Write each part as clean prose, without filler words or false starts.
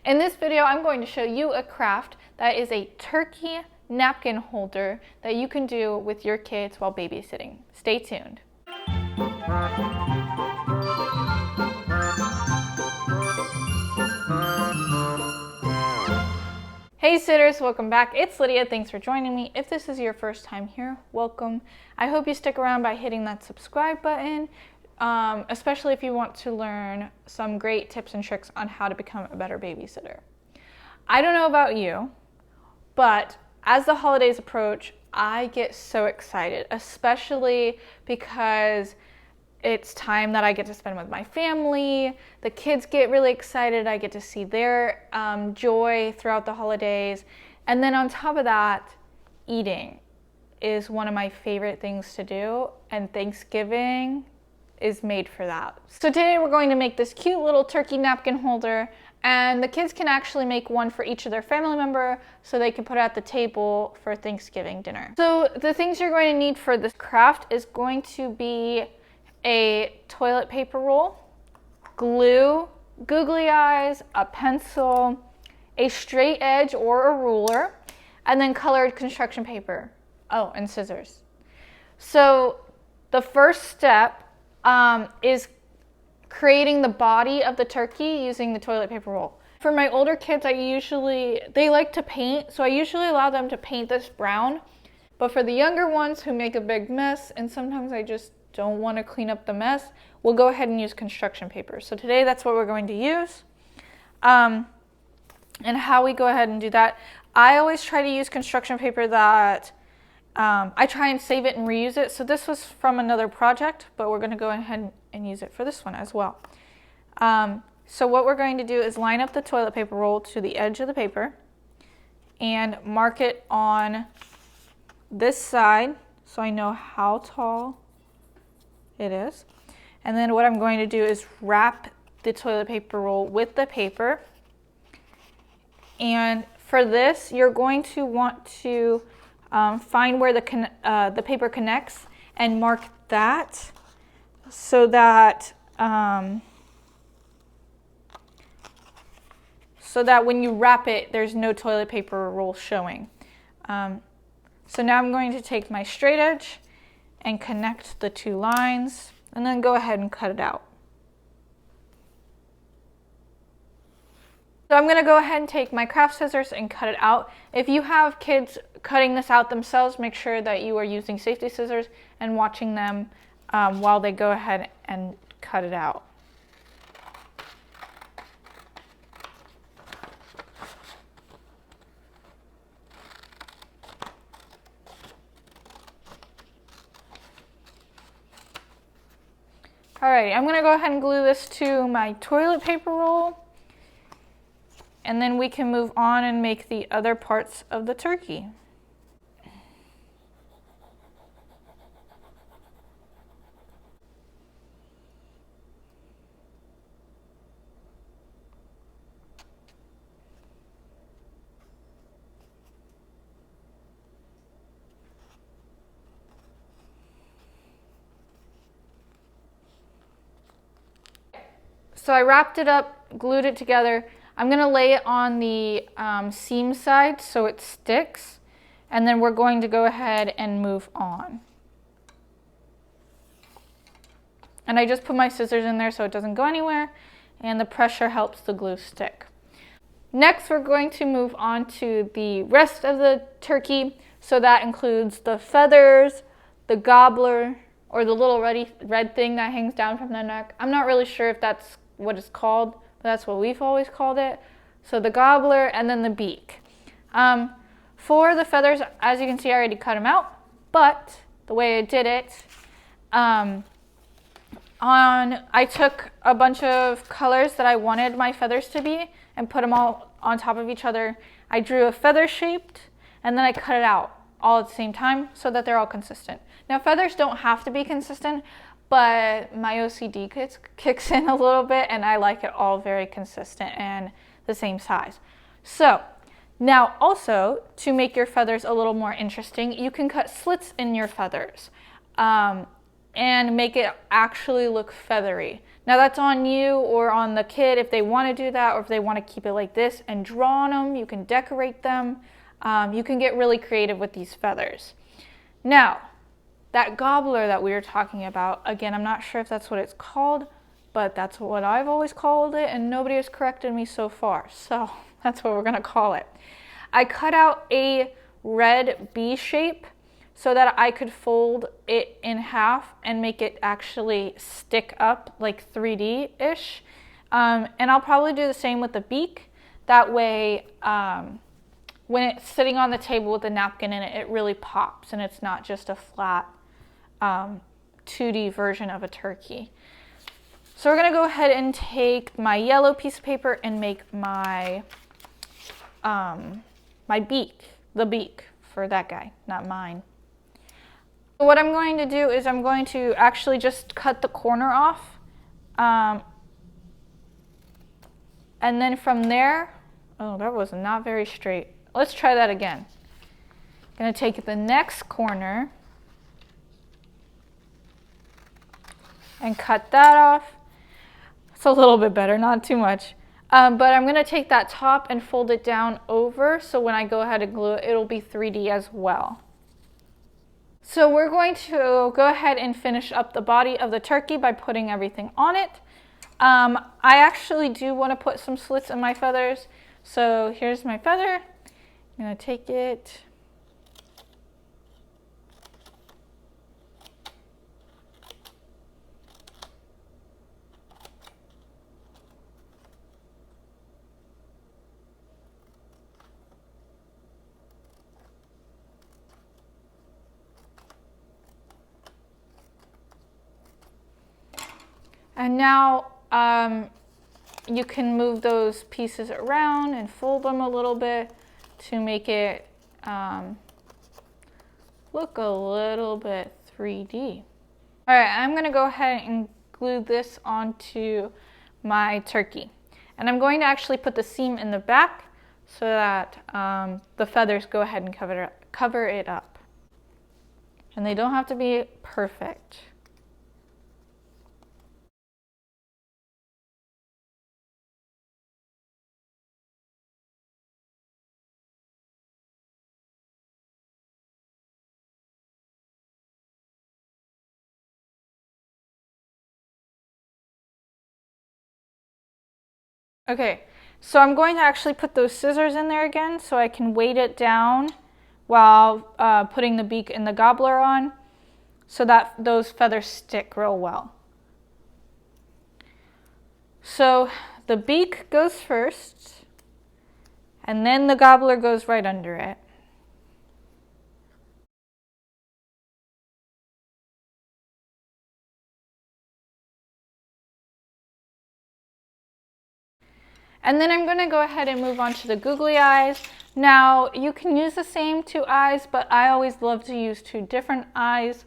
In this video, I'm going to show you a craft that is a turkey napkin holder that you can do with your kids while babysitting. Stay tuned. Hey sitters, welcome back. It's Lydia. Thanks for joining me. If this is your first time here, welcome. I hope you stick around by hitting that subscribe button, especially if you want to learn some great tips and tricks on how to become a better babysitter. I don't know about you, but as the holidays approach, I get so excited, especially because it's time that I get to spend with my family. The kids get really excited. I get to see their joy throughout the holidays. And then on top of that, eating is one of my favorite things to do, and Thanksgiving is made for that. So today we're going to make this cute little turkey napkin holder, and the kids can actually make one for each of their family member so they can put it at the table for Thanksgiving dinner. So the things you're going to need for this craft is going to be a toilet paper roll, glue, googly eyes, a pencil, a straight edge or a ruler, and then colored construction paper. Oh, and scissors. So the first step is creating the body of the turkey using the toilet paper roll. For my older kids, they like to paint, so I usually allow them to paint this brown. But for the younger ones who make a big mess, and sometimes I just don't want to clean up the mess, we'll go ahead and use construction paper. So today that's what we're going to use. And how we go ahead and do that, I always try to use construction paper that I try and save it and reuse it. So this was from another project, but we're going to go ahead and use it for this one as well. So what we're going to do is line up the toilet paper roll to the edge of the paper and mark it on this side so I know how tall it is. And then what I'm going to do is wrap the toilet paper roll with the paper. And for this, you're going to want to find where the paper connects and mark that so that when you wrap it, there's no toilet paper roll showing. So now I'm going to take my straight edge and connect the two lines, and then go ahead and cut it out. So I'm going to go ahead and take my craft scissors and cut it out. If you have kids cutting this out themselves, make sure that you are using safety scissors and watching them while they go ahead and cut it out. Alright, I'm going to go ahead and glue this to my toilet paper roll, and then we can move on and make the other parts of the turkey. So I wrapped it up, glued it together. I'm going to lay it on the seam side so it sticks, and then we're going to go ahead and move on. And I just put my scissors in there so it doesn't go anywhere, and the pressure helps the glue stick. Next, we're going to move on to the rest of the turkey. So that includes the feathers, the gobbler, or the little red thing that hangs down from the neck. I'm not really sure if that's what it's called, but that's what we've always called it. So the gobbler and then the beak. For the feathers, as you can see, I already cut them out, but the way I did it, I took a bunch of colors that I wanted my feathers to be and put them all on top of each other. I drew a feather shaped, and then I cut it out all at the same time so that they're all consistent. Now feathers don't have to be consistent, but my OCD kicks in a little bit, and I like it all very consistent and the same size. So now also, to make your feathers a little more interesting, you can cut slits in your feathers. and make it actually look feathery. Now that's on you or on the kid if they want to do that, or if they want to keep it like this and draw on them. You can decorate them. You can get really creative with these feathers. Now, that gobbler that we were talking about, again, I'm not sure if that's what it's called, but that's what I've always called it, and nobody has corrected me so far. So that's what we're gonna call it. I cut out a red B shape so that I could fold it in half and make it actually stick up like 3D-ish. And I'll probably do the same with the beak. That way, when it's sitting on the table with the napkin in it, it really pops and it's not just a flat 2D version of a turkey. So we're gonna go ahead and take my yellow piece of paper and make my my beak, the beak for that guy, not mine. So what I'm going to do is I'm going to actually just cut the corner off. And then from there, oh, that was not very straight. Let's try that again. I'm gonna take the next corner and cut that off. It's a little bit better, not too much. But I'm gonna take that top and fold it down over, so when I go ahead and glue it, it'll be 3D as well. So we're going to go ahead and finish up the body of the turkey by putting everything on it. I actually do want to put some slits in my feathers. So here's my feather. I'm going to take it. And now you can move those pieces around and fold them a little bit to make it look a little bit 3D. All right, I'm gonna go ahead and glue this onto my turkey. And I'm going to actually put the seam in the back so that the feathers go ahead and cover it up. And they don't have to be perfect. Okay, so I'm going to actually put those scissors in there again so I can weight it down while putting the beak and the gobbler on so that those feathers stick real well. So the beak goes first and then the gobbler goes right under it. And then I'm going to go ahead and move on to the googly eyes. Now, you can use the same two eyes, but I always love to use two different eyes.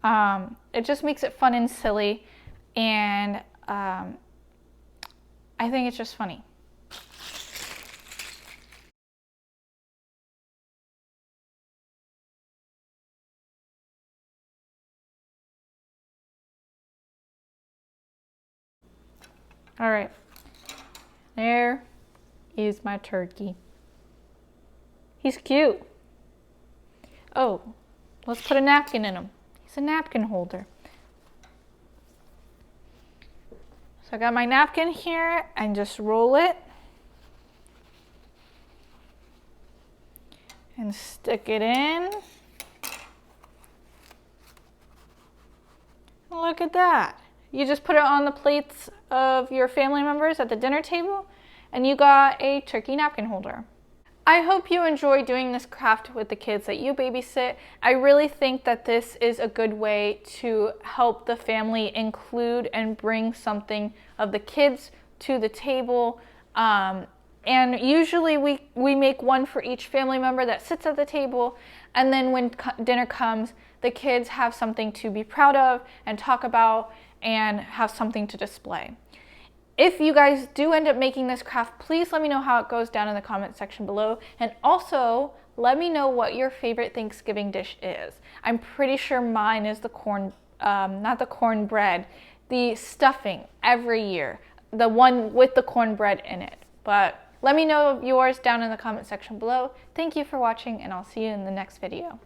It just makes it fun and silly, and I think it's just funny. All right. There is my turkey. He's cute. Oh, let's put a napkin in him. He's a napkin holder. So I got my napkin here and just roll it and stick it in. Look at that. You just put it on the plates of your family members at the dinner table, and you got a turkey napkin holder. I hope you enjoy doing this craft with the kids that you babysit. I really think that this is a good way to help the family include and bring something of the kids to the table. And usually we make one for each family member that sits at the table, and then when dinner comes, the kids have something to be proud of and talk about and have something to display. If you guys do end up making this craft, please let me know how it goes down in the comment section below. And also, let me know what your favorite Thanksgiving dish is. I'm pretty sure mine is the corn not the cornbread, the stuffing every year, the one with the cornbread in it. But let me know yours down in the comment section below. Thank you for watching, and I'll see you in the next video.